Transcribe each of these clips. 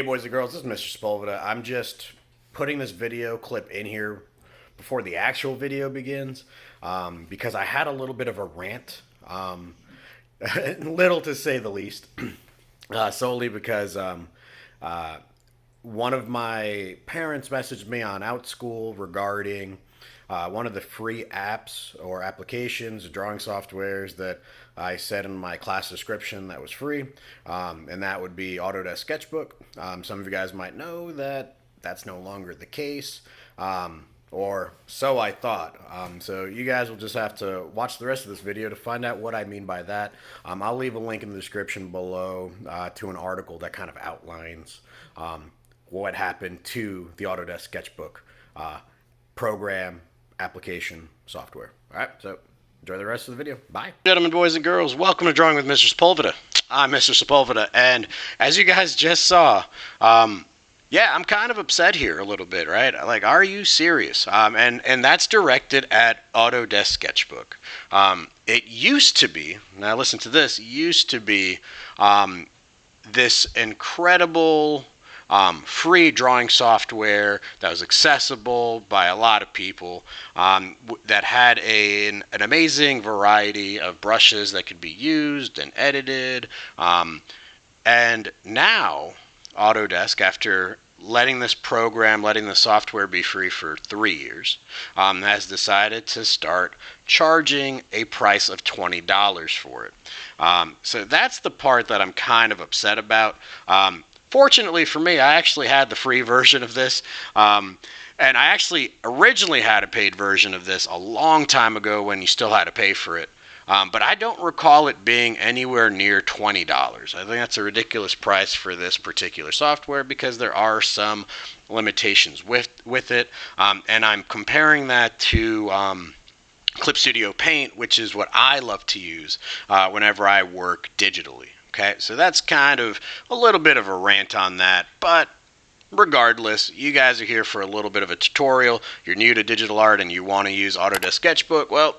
Hey boys and girls, this is Mr. Sepulveda. I'm just putting this video clip in here before the actual video begins because I had a little bit of a rant, little to say the least, solely because one of my parents messaged me on OutSchool regarding one of the free apps or applications, drawing softwares that I said in my class description that was free, and that would be Autodesk Sketchbook. Some of you guys might know that that's no longer the case, or so I thought. So you guys will just have to watch the rest of this video to find out what I mean by that. I'll leave a link in the description below to an article that kind of outlines what happened to the Autodesk Sketchbook program, application, software. All right, so enjoy the rest of the video. Bye. Gentlemen, boys, and girls, welcome to Drawing with Mr. Sepulveda. I'm Mr. Sepulveda, and as you guys just saw, yeah, I'm kind of upset here a little bit, right? Like, are you serious? And that's directed at Autodesk Sketchbook. It used to be, now listen to this, used to be this incredible free drawing software that was accessible by a lot of people, that had an amazing variety of brushes that could be used and edited. And now Autodesk, after letting this software be free for 3 years, has decided to start charging a price of $20 for it. So that's the part that I'm kind of upset about. Fortunately for me, I actually had the free version of this, and I actually originally had a paid version of this a long time ago when you still had to pay for it. But I don't recall it being anywhere near $20. I think that's a ridiculous price for this particular software because there are some limitations with it, and I'm comparing that to Clip Studio Paint, which is what I love to use whenever I work digitally. Okay, so that's kind of a little bit of a rant on that, but regardless, you guys are here for a little bit of a tutorial. You're new to digital art and you want to use Autodesk Sketchbook. Well,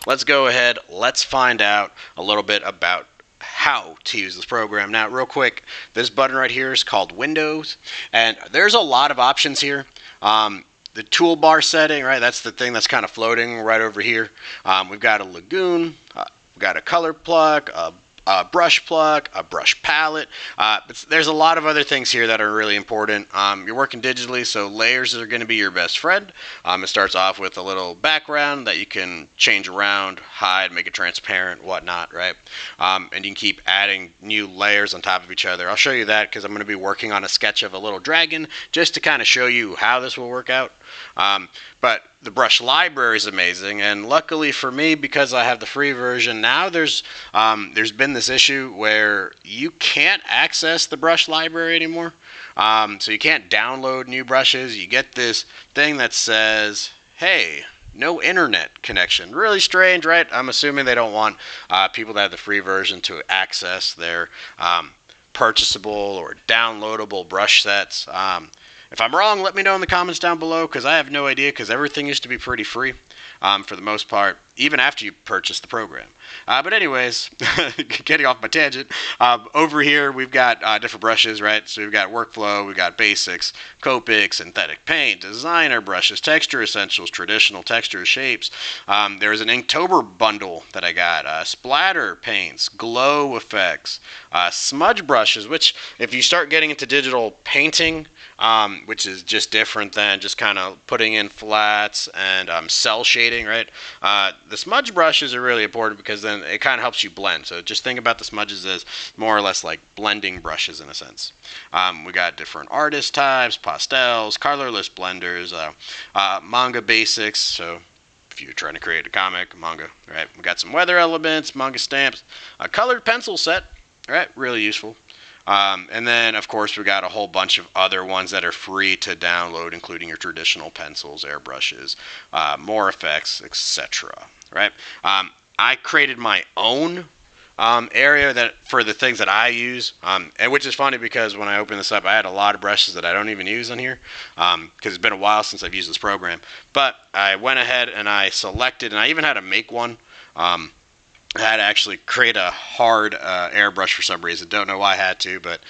let's go ahead. Let's find out a little bit about how to use this program. Now, real quick, this button right here is called Windows, and there's a lot of options here. The toolbar setting, right, that's the thing that's kind of floating right over here. We've got a lagoon, we've got a color plug, a brush plug, a brush palette. There's a lot of other things here that are really important. You're working digitally, so layers are going to be your best friend. It starts off with a little background that you can change around, hide, make it transparent, whatnot, right? And you can keep adding new layers on top of each other. I'll show you that because I'm going to be working on a sketch of a little dragon just to kind of show you how this will work out. But the brush library is amazing, and luckily for me, because I have the free version now, there's been this issue where you can't access the brush library anymore. So you can't download new brushes. You get this thing that says, hey, no internet connection. Really strange, right? I'm assuming they don't want people that have the free version to access their purchasable or downloadable brush sets. If I'm wrong, let me know in the comments down below, because I have no idea, because everything used to be pretty free for the most part, even after you purchase the program. But anyways, getting off my tangent, over here we've got different brushes, right? So we've got Workflow, we've got Basics, Copic, Synthetic Paint, Designer brushes, Texture Essentials, Traditional Texture Shapes. There's an Inktober bundle that I got, Splatter Paints, Glow Effects, Smudge brushes, which if you start getting into digital painting, which is just different than just kind of putting in flats and cell shading, right? The smudge brushes are really important because then it kind of helps you blend. So just think about the smudges as more or less like blending brushes in a sense. We got different artist types, pastels, colorless blenders, manga basics. So if you're trying to create a comic, manga, right? We got some weather elements, manga stamps, a colored pencil set, right? Really useful. And then, of course, we got a whole bunch of other ones that are free to download, including your traditional pencils, airbrushes, more effects, etc. Right? I created my own area that for the things that I use, and which is funny because when I opened this up, I had a lot of brushes that I don't even use on here because it's been a while since I've used this program. But I went ahead and I selected, and I even had to make one. I had to actually create a hard airbrush for some reason. Don't know why I had to, but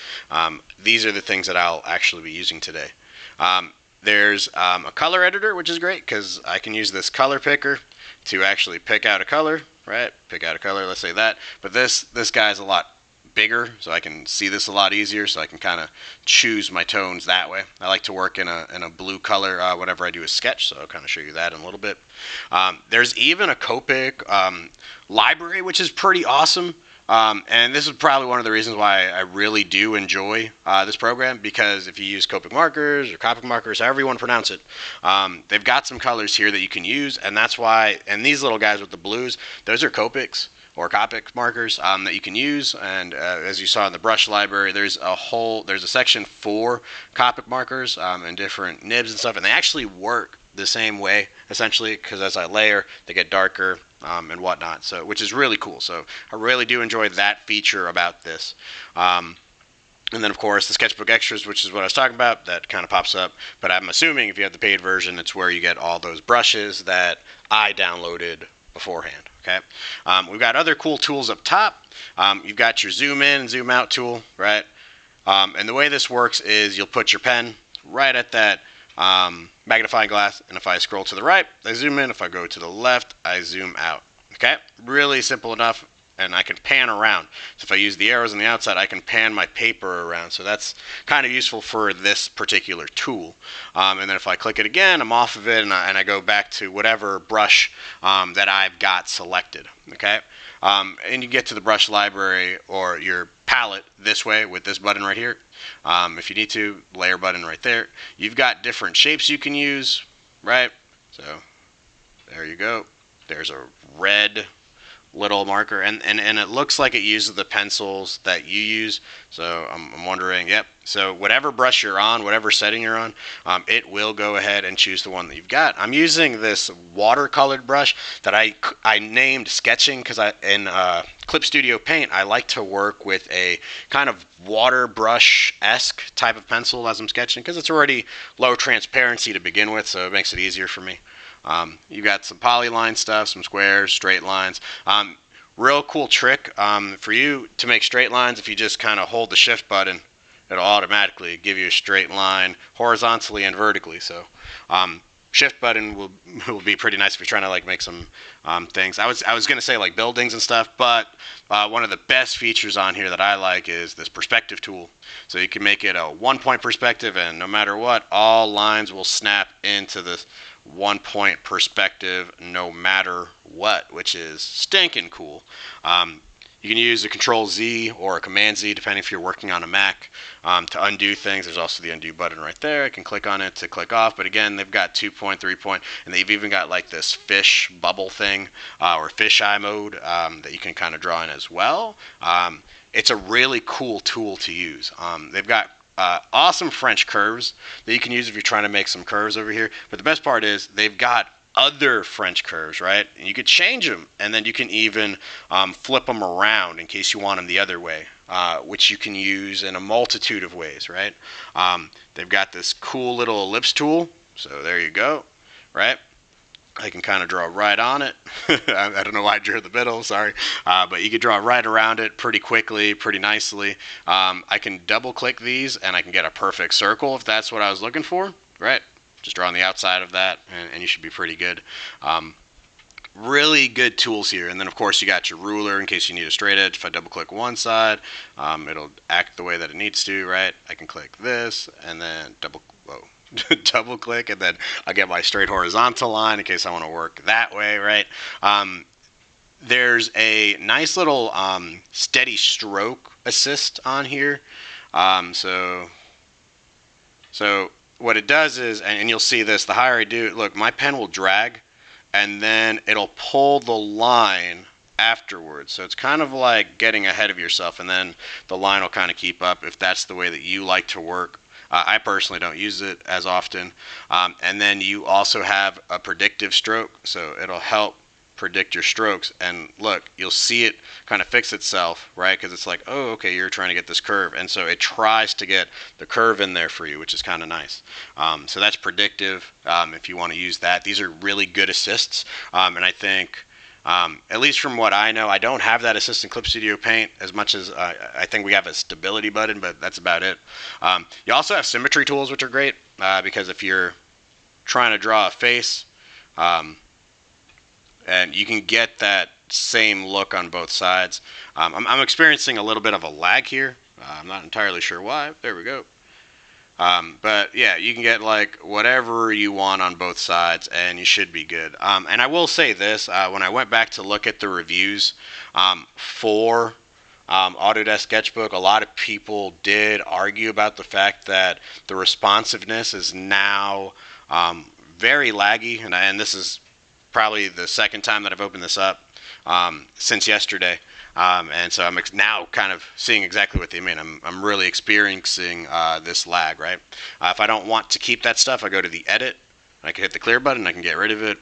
these are the things that I'll actually be using today. There's a color editor, which is great because I can use this color picker to actually pick out a color, right? Pick out a color, let's say that. But this guy's a lot bigger, so I can see this a lot easier, so I can kind of choose my tones that way. I like to work in a blue color whenever I do a sketch, so I'll kind of show you that in a little bit. There's even a Copic library, which is pretty awesome. And this is probably one of the reasons why I really do enjoy this program, because if you use Copic markers or Copic markers, however you want to pronounce it, they've got some colors here that you can use, and that's why, and these little guys with the blues, those are Copics or Copic markers that you can use. And as you saw in the brush library, there's a section for Copic markers and different nibs and stuff, and they actually work the same way essentially, because as I layer, they get darker and whatnot. So, which is really cool. So I really do enjoy that feature about this. And then, of course, the Sketchbook Extras, which is what I was talking about, that kind of pops up. But I'm assuming if you have the paid version, it's where you get all those brushes that I downloaded beforehand. Okay. We've got other cool tools up top. You've got your zoom in and zoom out tool, right? And the way this works is you'll put your pen right at that magnifying glass, and if I scroll to the right, I zoom in. If I go to the left, I zoom out. Okay. Really simple enough. And I can pan around. So if I use the arrows on the outside, I can pan my paper around. So that's kind of useful for this particular tool. And then if I click it again, I'm off of it, and I go back to whatever brush that I've got selected. Okay. And you get to the brush library or your palette this way with this button right here. If you need to, layer button right there. You've got different shapes you can use, right? So there you go. There's a red little marker, and it looks like it uses the pencils that you use. So I'm wondering, yep. So whatever brush you're on, whatever setting you're on, it will go ahead and choose the one that you've got. I'm using this watercolored brush that I named Sketching because in Clip Studio Paint, I like to work with a kind of water brush-esque type of pencil as I'm sketching, because it's already low transparency to begin with, so it makes it easier for me. You got some polyline stuff, some squares, straight lines. Real cool trick for you to make straight lines. If you just kind of hold the shift button, it'll automatically give you a straight line horizontally and vertically. So shift button will be pretty nice if you're trying to like make some things. I was gonna say like buildings and stuff, but one of the best features on here that I like is this perspective tool. So you can make it a 1-point perspective, and no matter what, all lines will snap into this 1-point perspective no matter what, which is stinking cool. You can use a Control Z or a Command Z depending if you're working on a Mac to undo things. There's also the undo button right there. I can click on it to click off, but again, they've got 2-point, 3-point, and they've even got like this fish bubble thing or fisheye mode that you can kind of draw in as well. It's a really cool tool to use. They've got awesome French curves that you can use if you're trying to make some curves over here. But the best part is they've got other French curves, right? And you could change them, and then you can even flip them around in case you want them the other way, which you can use in a multitude of ways, right? They've got this cool little ellipse tool. So there you go, right? I can kind of draw right on it. I don't know why I drew the middle, sorry. But you can draw right around it pretty quickly, pretty nicely. I can double click these and I can get a perfect circle if that's what I was looking for, right? Just draw on the outside of that and you should be pretty good. Really good tools here. And then of course you got your ruler in case you need a straight edge. If I double click one side, it'll act the way that it needs to, right? I can click this and then double click, and then I get my straight horizontal line in case I want to work that way, right? There's a nice little steady stroke assist on here. So what it does is, and you'll see this, the higher I do, look, my pen will drag, and then it'll pull the line afterwards. So it's kind of like getting ahead of yourself, and then the line will kind of keep up if that's the way that you like to work. I personally don't use it as often. And then you also have a predictive stroke, so it'll help predict your strokes. And look, you'll see it kind of fix itself, right? Because it's like, oh, okay, you're trying to get this curve. And so it tries to get the curve in there for you, which is kind of nice. So that's predictive if you want to use that. These are really good assists. And I think At least from what I know, I don't have that Assistant Clip Studio Paint as much as I think we have a stability button, but that's about it. You also have Symmetry tools, which are great because if you're trying to draw a face, and you can get that same look on both sides. I'm experiencing a little bit of a lag here. I'm not entirely sure why. There we go. But yeah, you can get like whatever you want on both sides, and you should be good. And I will say this: when I went back to look at the reviews for Autodesk Sketchbook, a lot of people did argue about the fact that the responsiveness is now very laggy, and this is probably the second time that I've opened this up since yesterday. And so I'm now kind of seeing exactly what they mean. I'm really experiencing this lag, right? If I don't want to keep that stuff, I go to the edit. I can hit the clear button. I can get rid of it.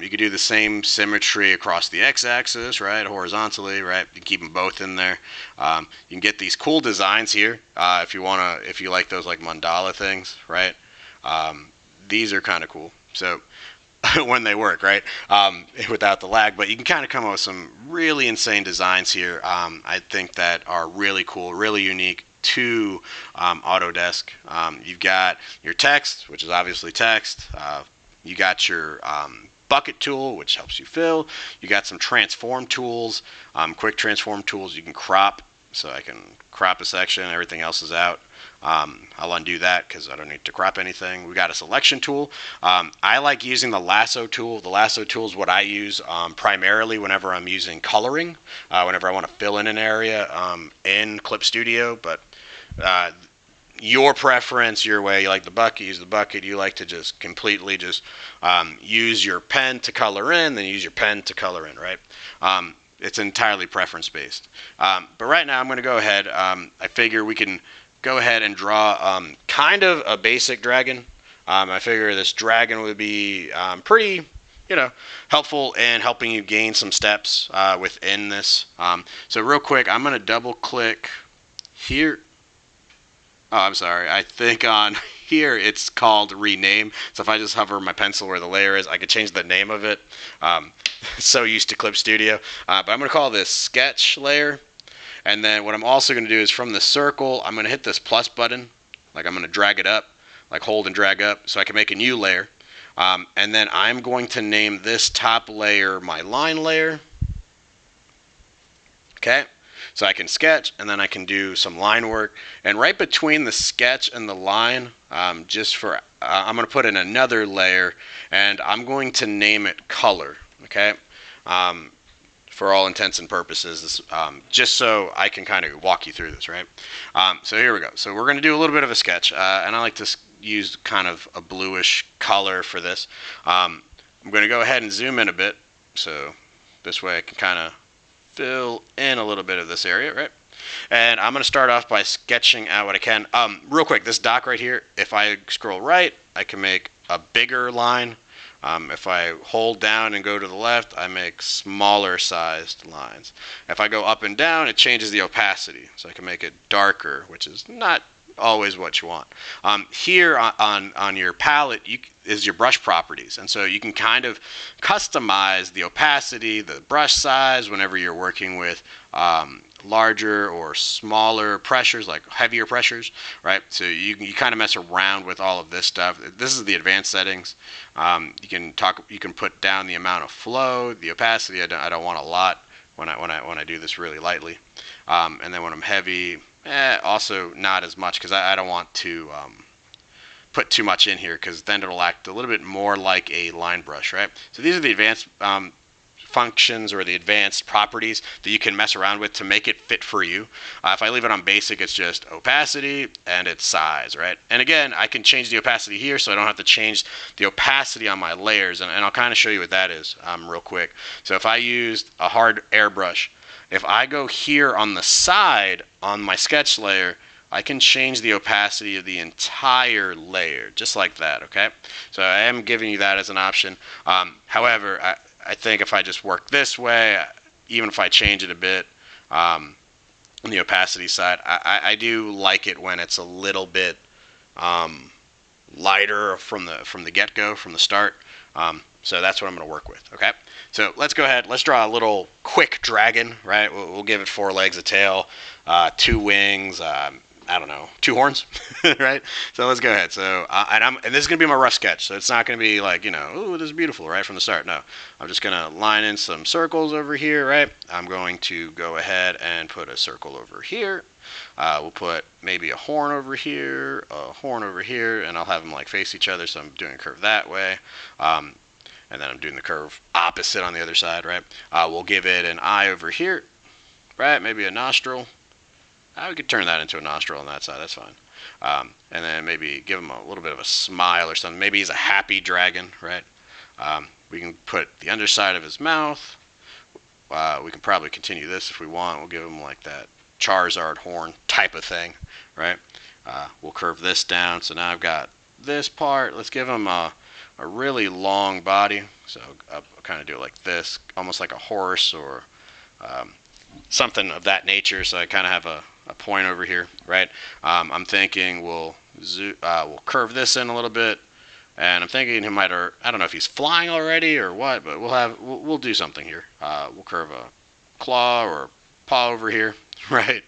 You can do the same symmetry across the x-axis, right? Horizontally, right? You can keep them both in there. You can get these cool designs here if you like those like mandala things, right? These are kind of cool. So when they work, right? Without the lag, but you can kind of come up with some really insane designs here. I think that are really cool, really unique to Autodesk. You've got your text, which is obviously text. You got your bucket tool, which helps you fill. You got some transform tools, quick transform tools. You can crop, so I can crop a section. Everything else is out. I'll undo that because I don't need to crop anything. We got a selection tool. I like using the lasso tool. The lasso tool is what I use primarily whenever I'm using coloring, whenever I want to fill in an area in Clip Studio. But your preference, your way, you like the bucket, use the bucket. You like to just completely just use your pen to color in, then use your pen to color in, right? It's entirely preference based. But right now I'm going to go ahead. I figure we can go ahead and draw kind of a basic dragon. I figure this dragon would be pretty, helpful in helping you gain some steps within this. So real quick, I'm going to double click here. Oh, I'm sorry. I think on here it's called rename. So if I just hover my pencil where the layer is, I could change the name of it. So used to Clip Studio. But I'm going to call this sketch layer. And then what I'm also going to do is from the circle, I'm going to hit this plus button. Like I'm going to drag it up, like hold and drag up so I can make a new layer. And then I'm going to name this top layer my line layer. Okay, so I can sketch and then I can do some line work. And right between the sketch and the line, I'm going to put in another layer and I'm going to name it color. Okay. For all intents and purposes, just so I can kind of walk you through this, right? So here we go. So we're going to do a little bit of a sketch, and I like to use kind of a bluish color for this. I'm going to go ahead and zoom in a bit, so this way I can kind of fill in a little bit of this area, right? And I'm going to start off by sketching out what I can. Real quick, this dock right here, if I scroll right, I can make a bigger line. If I hold down and go to the left, I make smaller sized lines. If I go up and down, it changes the opacity. So I can make it darker, which is not always what you want. Here on your palette is your brush properties. And so you can kind of customize the opacity, the brush size, whenever you're working with larger or smaller pressures, like heavier pressures, right? So you kind of mess around with all of this stuff. This is the advanced settings. You can put down the amount of flow, the opacity. I don't want a lot when I do this really lightly. And then when I'm heavy, also not as much because I don't want to put too much in here because then it'll act a little bit more like a line brush, right? So these are the advanced functions or the advanced properties that you can mess around with to make it fit for you. If I leave it on basic, it's just opacity and its size, right? And again, I can change the opacity here so I don't have to change the opacity on my layers, and I'll kind of show you what that is real quick. So if I used a hard airbrush, if I go here on the side on my sketch layer, I can change the opacity of the entire layer just like that, okay? So I am giving you that as an option. However, I think if I just work this way, even if I change it a bit on the opacity side, I do like it when it's a little bit lighter from the get-go, from the start. So that's what I'm going to work with, okay? So let's go ahead. Let's draw a little quick dragon, right? We'll give it 4 legs, a tail, 2 wings, I don't know, 2 horns, right? So let's go ahead. So, and this is going to be my rough sketch. So it's not going to be like, ooh, this is beautiful, right, from the start. No, I'm just going to line in some circles over here, right? I'm going to go ahead and put a circle over here. We'll put maybe a horn over here, and I'll have them like face each other. So I'm doing a curve that way. And then I'm doing the curve opposite on the other side, right? We'll give it an eye over here, right? Maybe a nostril. We could turn that into a nostril on that side. That's fine. And then maybe give him a little bit of a smile or something. Maybe he's a happy dragon, right? We can put the underside of his mouth. We can probably continue this if we want. We'll give him like that Charizard horn type of thing, right? We'll curve this down. So now I've got this part. Let's give him a really long body. So I'll kind of do it like this, almost like a horse or something of that nature. So I kind of have a point over here, right? I'm thinking we'll curve this in a little bit, and I'm thinking he might, or I don't know if he's flying already or what, but we'll do something here. We'll curve a claw or paw over here, right?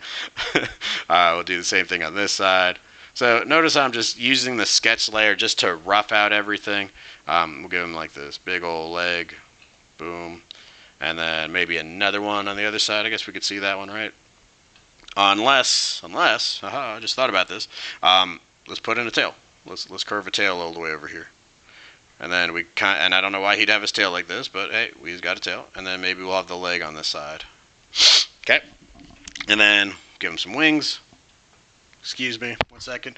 We'll do the same thing on this side. So notice I'm just using the sketch layer just to rough out everything. We'll give him like this big old leg, boom, and then maybe another one on the other side. I guess we could see that one, right? Unless, I just thought about this. Let's put in a tail. Let's curve a tail all the way over here. And then and I don't know why he'd have his tail like this, but hey, we've got a tail. And then maybe we'll have the leg on this side. Okay. And then give him some wings. Excuse me, 1 second.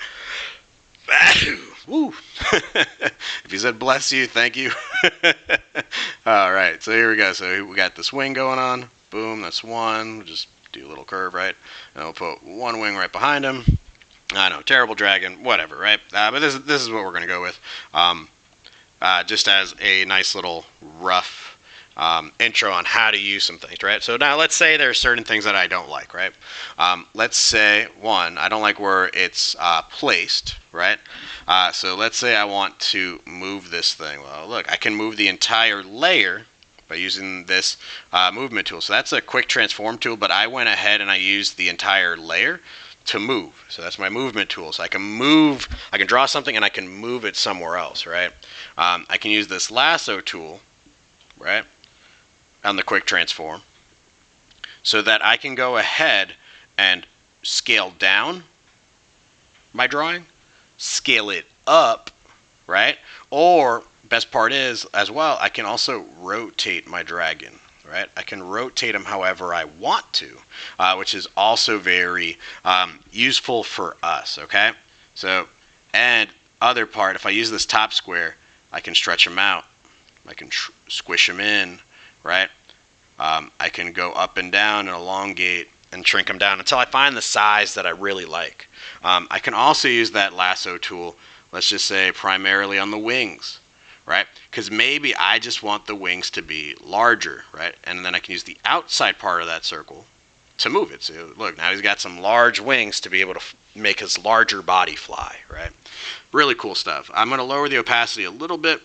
Woo. If you said bless you, thank you. All right, so here we go. So we got this wing going on. Boom, that's one. We'll just do a little curve, right? And we'll put one wing right behind him. I know, terrible dragon, whatever, right? But this is what we're going to go with. Just as a nice little rough intro on how to use some things, right? So now let's say there are certain things that I don't like, right? Let's say, one, I don't like where it's placed, right? So let's say I want to move this thing. Well, look, I can move the entire layer by using this movement tool. So that's a quick transform tool, but I went ahead and I used the entire layer to move. So that's my movement tool. So I can draw something and I can move it somewhere else, right? I can use this lasso tool, right, on the quick transform, so that I can go ahead and scale down my drawing, scale it up, right? Or best part is, as well, I can also rotate my dragon, right? I can rotate him however I want to, which is also very useful for us, okay? So, and other part, if I use this top square, I can stretch him out. I can squish him in, right? I can go up and down and elongate and shrink them down until I find the size that I really like. I can also use that lasso tool, let's just say primarily on the wings, right? Because maybe I just want the wings to be larger, right? And then I can use the outside part of that circle to move it. So look, now he's got some large wings to be able to make his larger body fly, right? Really cool stuff. I'm going to lower the opacity a little bit.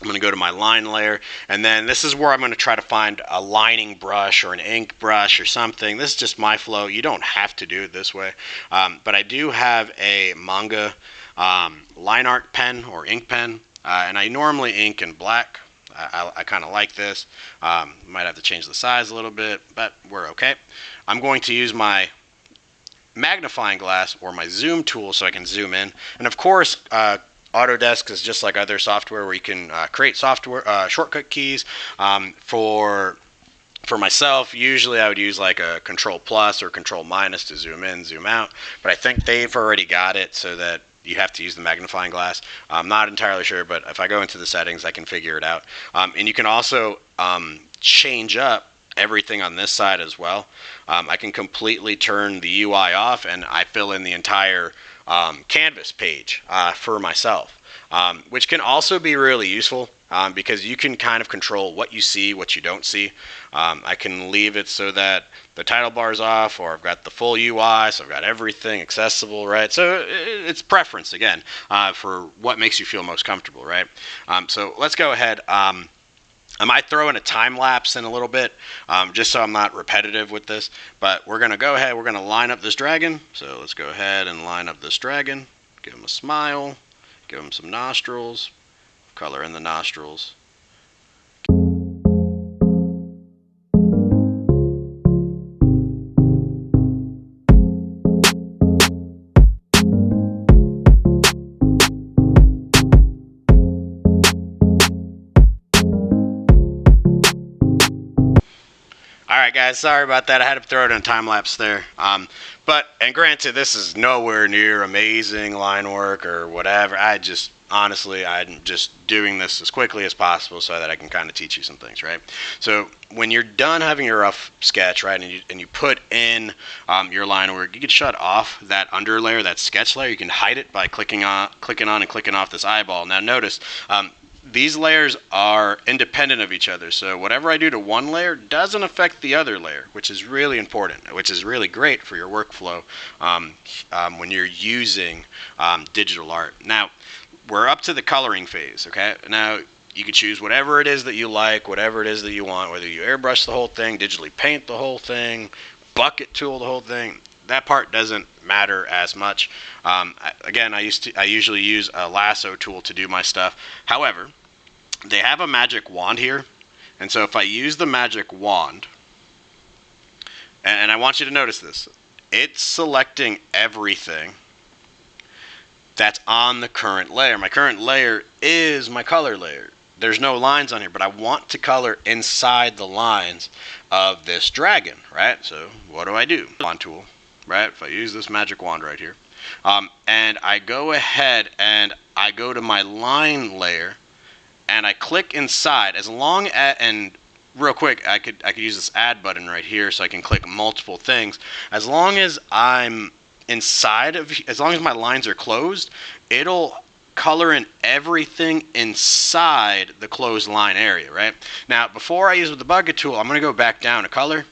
I'm going to go to my line layer, and then this is where I'm going to try to find a lining brush or an ink brush or something. This is just my flow. You don't have to do it this way, but I do have a manga line art pen or ink pen, and I normally ink in black. I kind of like this. Might have to change the size a little bit, but we're okay. I'm going to use my magnifying glass or my zoom tool so I can zoom in, and of course Autodesk is just like other software where you can create software shortcut keys. For myself, usually I would use like a Control Plus or Control Minus to zoom in, zoom out. But I think they've already got it so that you have to use the magnifying glass. I'm not entirely sure, but if I go into the settings, I can figure it out. And you can also change up everything on this side as well. I can completely turn the UI off, and I fill in the entire canvas page for myself. which can also be really useful because you can kind of control what you see, what you don't see. I can leave it so that the title bar is off, or I've got the full UI, so I've got everything accessible, right? So it's preference, again, for what makes you feel most comfortable, right? So let's go ahead. I might throw in a time lapse in a little bit, just so I'm not repetitive with this. But we're going to go ahead, we're going to line up this dragon. So let's go ahead and line up this dragon. Give him a smile. Give him some nostrils. Color in the nostrils. All right, guys, sorry about that. I had to throw it in a time lapse there. And granted, this is nowhere near amazing line work or whatever. Honestly, I'm just doing this as quickly as possible so that I can kind of teach you some things, right? So when you're done having your rough sketch, right, and you put in your line work, you can shut off that under layer, that sketch layer. You can hide it by clicking on and clicking off this eyeball. Now notice, these layers are independent of each other, so whatever I do to one layer doesn't affect the other layer, which is really important, which is really great for your workflow when you're using digital art. Now, we're up to the coloring phase, okay? Now, you can choose whatever it is that you like, whatever it is that you want, whether you airbrush the whole thing, digitally paint the whole thing, bucket tool the whole thing. That part doesn't matter as much. I usually use a lasso tool to do my stuff. However, they have a magic wand here, and so if I use the magic wand, and I want you to notice this, it's selecting everything that's on the current layer. My current layer is my color layer. There's no lines on here, but I want to color inside the lines of this dragon, right? So what do? Wand tool. Right, if I use this magic wand right here, and I go ahead and I go to my line layer, and I click inside. And real quick, I could use this add button right here, so I can click multiple things. As long as I'm inside of, as long as my lines are closed, it'll color in everything inside the closed line area. Right now, before I use the bucket tool, I'm going to go back down to color.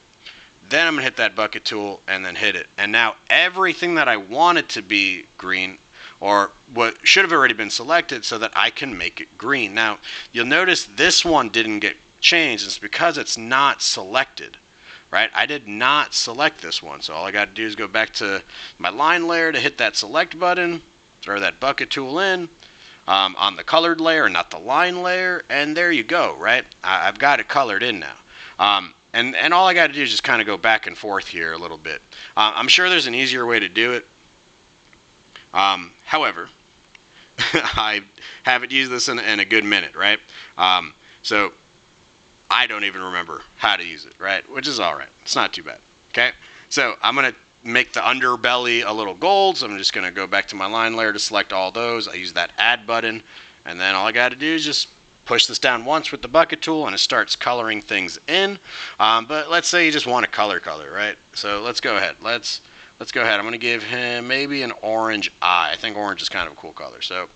Then I'm going to hit that bucket tool and then hit it. And now everything that I wanted to be green, or what should have already been selected, so that I can make it green. Now, you'll notice this one didn't get changed. It's because it's not selected, right? I did not select this one. So all I got to do is go back to my line layer to hit that select button, throw that bucket tool in on the colored layer, not the line layer, and there you go, right? I've got it colored in now. And all I got to do is just kind of go back and forth here a little bit. I'm sure there's an easier way to do it. However, I haven't used this in a good minute, right? So I don't even remember how to use it, right? Which is all right. It's not too bad, okay? So I'm going to make the underbelly a little gold. So I'm just going to go back to my line layer to select all those. I use that add button. And then all I got to do is just push this down once with the bucket tool and it starts coloring things in. But let's say you just want a color, right? So let's go ahead. Let's go ahead. I'm going to give him maybe an orange eye. I think orange is kind of a cool color. So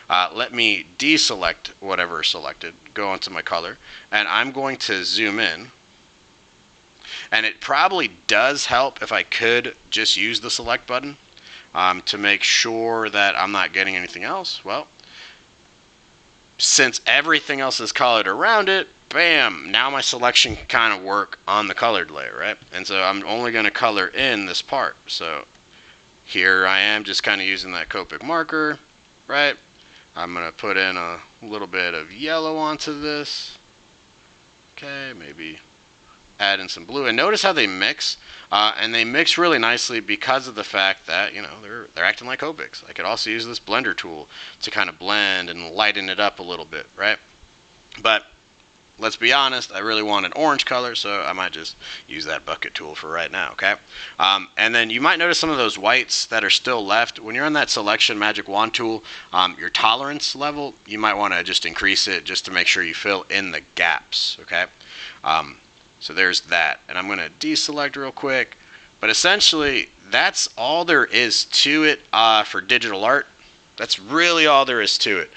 let me deselect whatever is selected, go onto my color, and I'm going to zoom in. And it probably does help if I could just use the select button to make sure that I'm not getting anything else. Well, since everything else is colored around it, bam, now my selection can kind of work on the colored layer, right? And so I'm only going to color in this part. So here I am just kind of using that Copic marker, right? I'm going to put in a little bit of yellow onto this. Okay, maybe add in some blue. And notice how they mix. And they mix really nicely because of the fact that, you know, they're acting like Copics. I could also use this blender tool to kind of blend and lighten it up a little bit, right? But let's be honest, I really want an orange color, so I might just use that bucket tool for right now, okay? And then you might notice some of those whites that are still left. When you're on that selection magic wand tool, your tolerance level, you might want to just increase it just to make sure you fill in the gaps, okay? So there's that. And I'm going to deselect real quick. But essentially, that's all there is to it for digital art. That's really all there is to it.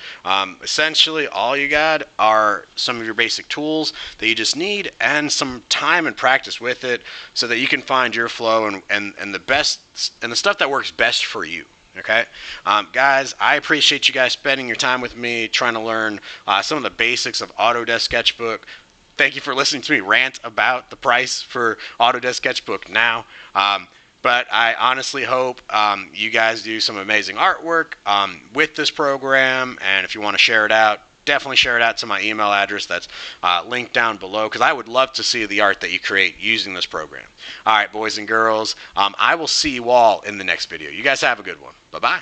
Essentially, all you got are some of your basic tools that you just need and some time and practice with it so that you can find your flow and the best and the stuff that works best for you. Okay, guys, I appreciate you guys spending your time with me trying to learn some of the basics of Autodesk Sketchbook. Thank you for listening to me rant about the price for Autodesk Sketchbook now. But I honestly hope you guys do some amazing artwork with this program. And if you want to share it out, definitely share it out to my email address that's linked down below, because I would love to see the art that you create using this program. All right, boys and girls, I will see you all in the next video. You guys have a good one. Bye-bye.